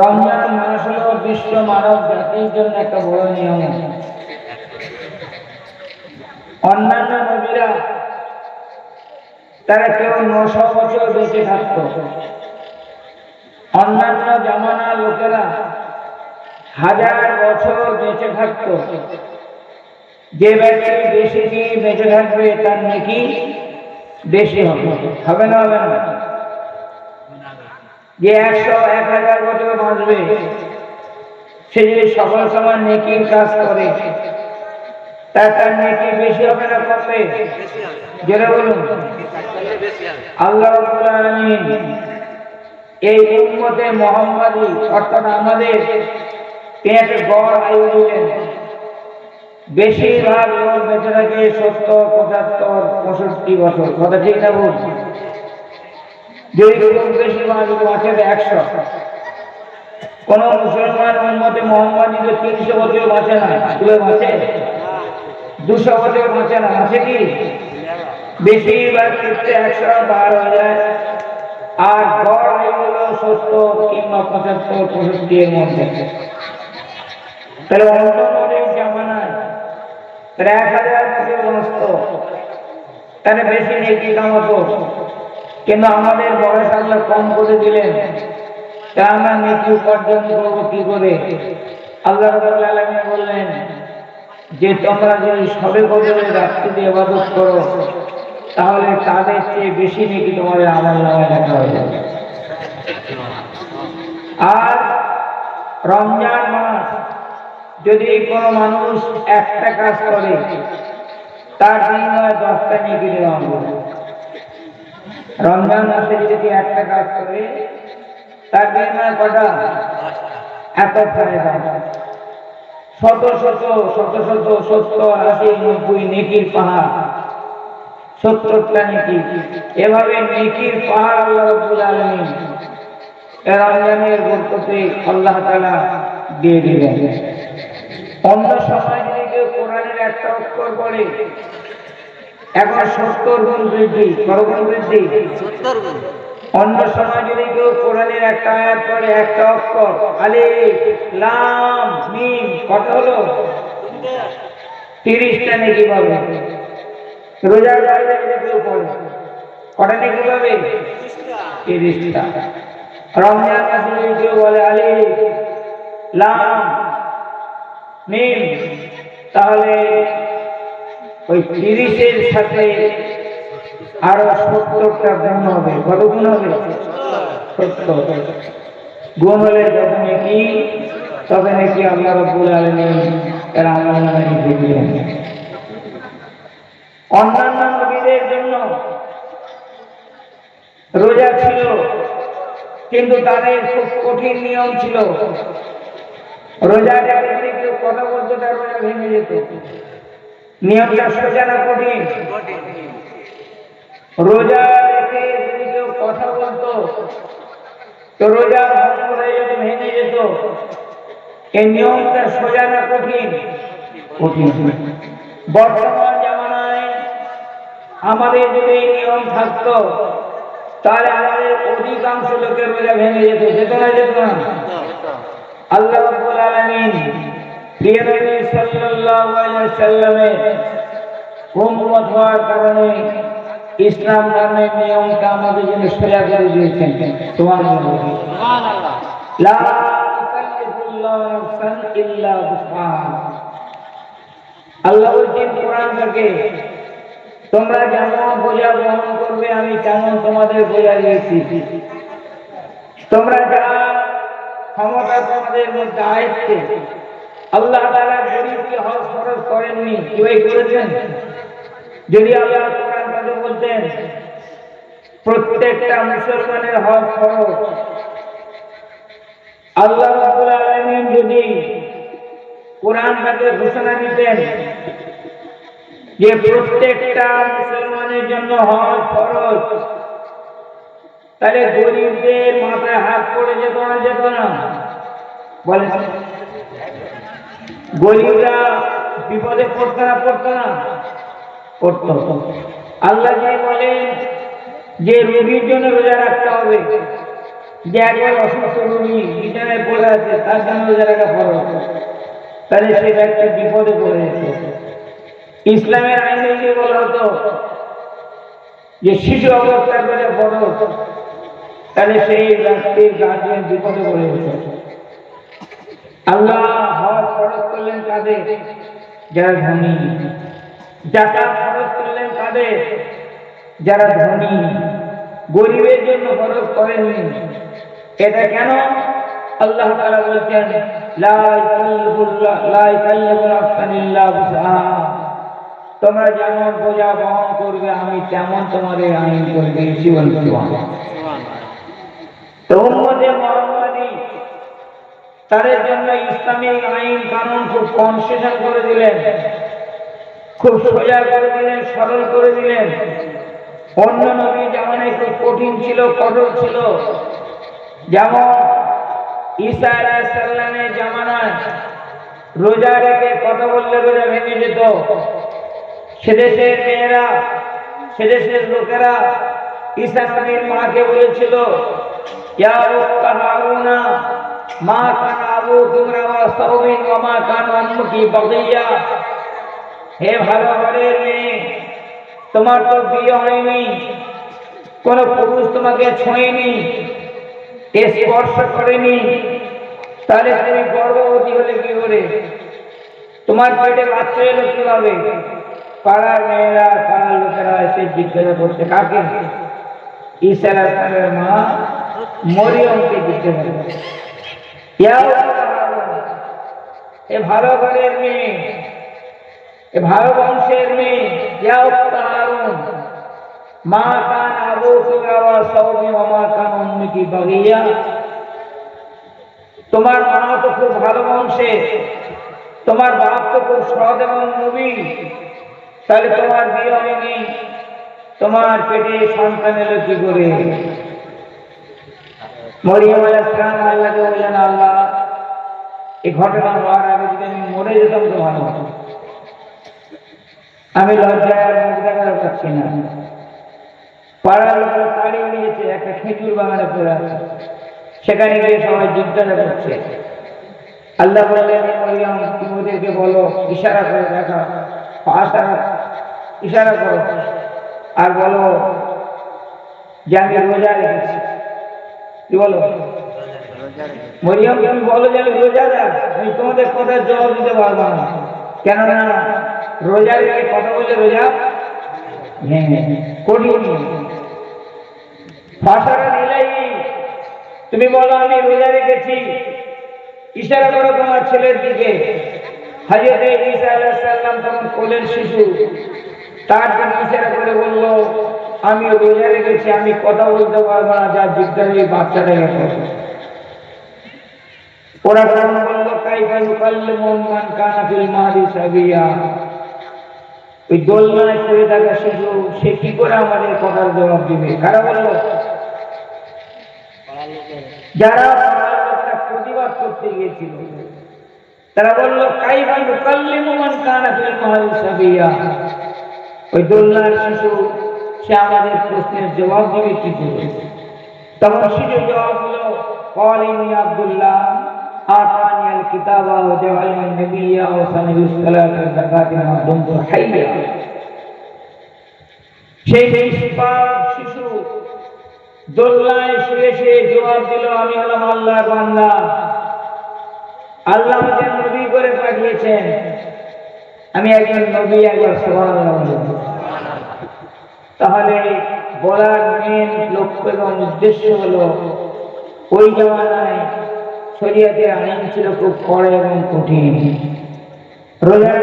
রমজান মাস হল বিশ্ব মানব জাতির জন্য একটা বড় নিয়ম। অন্যান্য নবীরা তারা কেউ 900 বছর বেঁচে থাকত। অন্যান্য জামানার লোকেরা 1000 বছর বেঁচে থাকত। যে ব্যক্তি বেশি দিন বেঁচে থাকবে তার নেকি বেশি হবে। হবে না? হবে না? যে 100-1000 বছর বাঁচবে সে যদি সকল সময় নেকির কাজ করে তার নেকি বেশি হবে না কমবে? যেটা বলুন। আল্লাহ রাব্বুল আলামিন এই উম্মতে মুহাম্মাদী অর্থাৎ আমাদের এর গড় আয়ু দিলেন। বেশিরভাগ লোক বেঁচে থাকে 70, 75, 65 বছর। কথা ঠিক না ভুল? যদি লোক বেশি বাঁচে 100। কোন মুসলমান উম্মতে মুহাম্মাদী 300 বছর বাঁচে না। কেউ বাঁচে? 200 বছর বাঁচে না। আছে কি? বেশিরভাগ ক্ষেত্রে 100 পার হয়ে যায়। আর গড় আয়ু হলো 70 কিংবা 75, 65 এর মধ্যে। তাহলে অন্য নবীর জামানায় 1000 বছর বাঁচত, তাহলে বেশি নেকি কামাতো। কিন্তু আমাদের বয়স আল্লাহ কম করে দিলেন, তা আমরা নেকি উপার্জন করবো কি করে? আল্লাহ রাব্বুল আলামিন বললেন যে তোমরা যদি সবে কদরের রাত্রিতে ইবাদত করো তাহলে তাদের চেয়ে বেশি নেকি তোমাদের আমলনামায় লেখা হয়ে যাবে। আর রমজান মাস যদি কোনো মানুষ একটা কাজ করে তার বিনিময়ে 10টা নেকি দেওয়া হবে। রমজান মাসে যদি একটা কাজ করে তার বিনিময়ে কটা? এত ফায়দা। শত শত 70, 80, 90 নেকির পাহাড়, 70টা নেকি। এভাবে নেকির পাহাড় আল্লাহ রাব্বুল আলামিন রমজানের বরকতে আল্লাহ তাআলা দিয়ে দিলেন। অন্য সময় যদি কেউ কোরআনের একটা অক্ষর পড়ে এখন 70 গুণ বৃদ্ধি। কত গুণ বৃদ্ধি? 70 গুণ। অন্য সময় যদি কেউ কোরআনের একটা আয়াত পড়ে একটা অক্ষর আলিফ লাম মিম কত হলো? 30টা নেকি পাবে। রোজার বাইরে যদি কেউ পড়ে কটা নেকি পাবে? 30টা। রমজান মাসে যদি কেউ বলে আলিফ লাম মিম তাহলে ওই 30-এর সাথে আরো 70টা গুণ হবে। কত গুণ হবে? 70 গুণ হলে যত নেকি তবে নাকি আল্লাহ রাব্বুল আলামিন এর আমলনামায় লিখে দিলেন। অন্যান্য নবীদের জন্য রোজা ছিল, কিন্তু তাদের খুব কঠিন নিয়ম ছিল। রোজা রেখে কেউ কথা বলতো তার রোজা ভেঙে যেত। নিয়মটা সোজা না কঠিন? রোজা রেখে যদি কেউ কথা বলতো তো রোজা ভঙ্গ হয়ে যেত, ভেঙে যেত। এই নিয়মটা সোজা না কঠিন? কঠিন। বর্তমান জামানায় আমাদের যদি এই নিয়ম থাকতো তাহলে আমাদের অধিকাংশ লোকের রোজা ভেঙে যেত। যেত না? যেত না? আল্লাহ রাব্বুল আলামিন প্রিয় নবী সাল্লাল্লাহু আলাইহি ওয়াসাল্লামের উম্মত হওয়ার কারণে ইসলাম ধর্মের নিয়মটা আমাদের জন্য সোজা করে দিয়েছেন। সুবহানাল্লাহ। লা ইউকাল্লিফুল্লাহু নাফসান ইল্লা উসআহা। আল্লাহ বলেন কোরআন থেকে তোমরা যেমন বোঝা বহন করবে আমি তেমন তোমাদের বোঝা দিয়েছি। তোমরা যা ক্ষমতা তোমাদের মধ্যে আয়ত্তে। আল্লাহ তাআলা গরীবকে হক ফরজ করেননি, কেউই করেছেন? যদি আল্লাহ কোরআন কাছে বলতেন প্রত্যেকটা মুসলমানের হক ফরজ, আল্লাহ রাব্বুল আলামিন যদি কোরআন কাছে ঘোষণা দিতেন যে প্রত্যেকটা মুসলমানের জন্য হক ফরজ, তাহলে গরিবদের মাথায় হাত পড়ে যেত না? যেত না? বলেন। গরিবরা বিপদে পড়তো না? পড়তো না? পড়তো। আল্লাহ যে বলেন যে রোগীর জন্য রোজা রাখতে হবে, যে একবার অসুস্থ রোগী বিছানায় পড়ে আছে, তার জন্য রোজা রাখা ফরজ, তাহলে সে ব্যক্তি বিপদে পড়ে যেত। ইসলামের আইনে যে বলা হতো যে শিশু অবস্থার রোজা ফরজ, তাহলে সেই ব্যক্তির গার্জিয়ান বিপদে পড়ে যেত। আল্লাহ হজ ফরজ করলেন কাদের? যারা ধনী। যাকাত ফরজ করলেন কাদের? যারা ধনী। গরিবের জন্য ফরজ করেননি। এটা কেন? আল্লাহ তাআলা বলছেন লা ইউকাল্লিফু নাফসান ইল্লা বুসআহা, তোমরা যেমন বোঝা বহন করবে আমি তেমন তোমাদের আইন করে দিয়েছি। তো উম্মতে মুহাম্মাদী তাদের জন্য ইসলামিক আইন কানুন খুব কনসেশন করে দিলেন, খুব সোজা করে দিলেন, সরল করে দিলেন। অন্য নবী জামানায় খুব কঠিন ছিল, কঠোর ছিল। যেমন ঈসা আলাইহিস সালামের জামানায় রোজা রেখে কথা বললে রোজা ভেঙে যেত। সেদেশের মেয়েরা, সেদেশের লোকেরা ঈসা নবীর মাকে বলেছিল, ইয়া উক্তা হারুনা মা কানা আবুকি ইমরা সাওবিন ওয়া মা কানা উম্মুকি বাগিয়া, হে ভালো ঘরের মেয়ে, তোমার তো বিয়ে হয়নি, কোন পুরুষ তোমাকে ছোঁয়নি, স্পর্শ করেনি, তাহলে তুমি গর্ভবতী হলে কি করে? তোমার পেটে বাচ্চা এলো কিভাবে? পাড়ার মেয়েরা, পাড়ার লোকেরা এসে জিজ্ঞাসা করছে, কাকে? ঈসা আলাইহিস সালামের মা মরিয়মকে জিজ্ঞাসা করছে, এ ভালো ঘরের মেয়ে, এ ভালো বংশের মেয়ে, ইয়া উক্তা হারুন মা কান আবুকি ইমরা সাওবিন ওয়া মা কান উম্মুকি বাগিয়া, তোমার মা তো খুব ভালো বংশে, তোমার বাপ তো খুব সৎ এবং নবী, তাহলে তোমার বিয়ে হয়নি, তোমার পেটে সন্তান এলো কি করে? মরিয়ম আলাইহিস সালাম আল্লাহকে বললেন, আল্লাহ এই ঘটনা হওয়ার আগে যদি আমি মরে যেতাম তো ভালো হতো, আমি লজ্জায় আর মুখ দেখাতে পারছি না। পাড়ার লোকেরা তাড়িয়ে নিয়েছে, একটা খেজুর বাগানে পড়ে আছে, সেখানে গিয়ে সবাই জিজ্ঞাসা করছে। আল্লাহ বললেন, মরিয়ম তুমি ওদেরকে বলো, ইশারা করে দেখা, ইশারা করো আর বলো যে আমি রোজা রেখেছি। কি বলো? মরিয়ম তুমি বলো যে আমি রোজাদার, আমি তোমাদের কথার জবাব দিতে পারবো না, কেননা রোজা রেখে কথা বললে রোজা ভেঙে কঠিন। ভাষাটা নিলেই তুমি বলো আমি রোজা রেখেছি, ইশারা করো তোমার ছেলের দিকে। হযরত ঈসা আলাইহিস সালাম তখন কোলের শিশু, তার দিকে ইশারা করে বলল, আমি রোজা রেখেছি, আমি কথা বলতে পারবো না, যা জিজ্ঞাসা এই বাচ্চাটাকে করো। ওরা তখন বলল, কাইফা ইউকাল্লিমু মান কানা ফিল মাহদি সাবিয়া, ওই দোলনায় শুয়ে থাকা শিশু সে কি করে আমাদের কথার জবাব দিবে? কারা বলল? যারা প্রতিবাদ করতে গিয়েছিল তারা বলল, কাইফা ইউকাল্লিমু মান কানা ফিল মাহদি সাবিয়া, ওই দোলনার শিশু সে আমাদের প্রশ্নের জবাব দিবে কি করে? তখন শিশু জবাব দিল, ক্বাল ইন্নী আব্দুল্লাহ আতানি আল কিতাবা ওয়া জাআলানি নাবিয়্যা ওয়া সালানি বিস-সালাতি ওয়াজ যাকাতি মা দুমতু হাইয়্যা। সেই শিশু দোলনায় শুয়ে শুয়ে জবাব দিল, আমি হলাম আল্লাহর বান্দা, আল্লাহ আমাকে নবী করে পাঠিয়েছেন, আমি একজন নবী, একবার সুবহানাল্লাহ। তাহলে বলার মেন লক্ষ্য এবং উদ্দেশ্য হলো, ওই জামানায় শরীয়তের আইন ছিল খুব কড়া এবং কঠিন। রোজা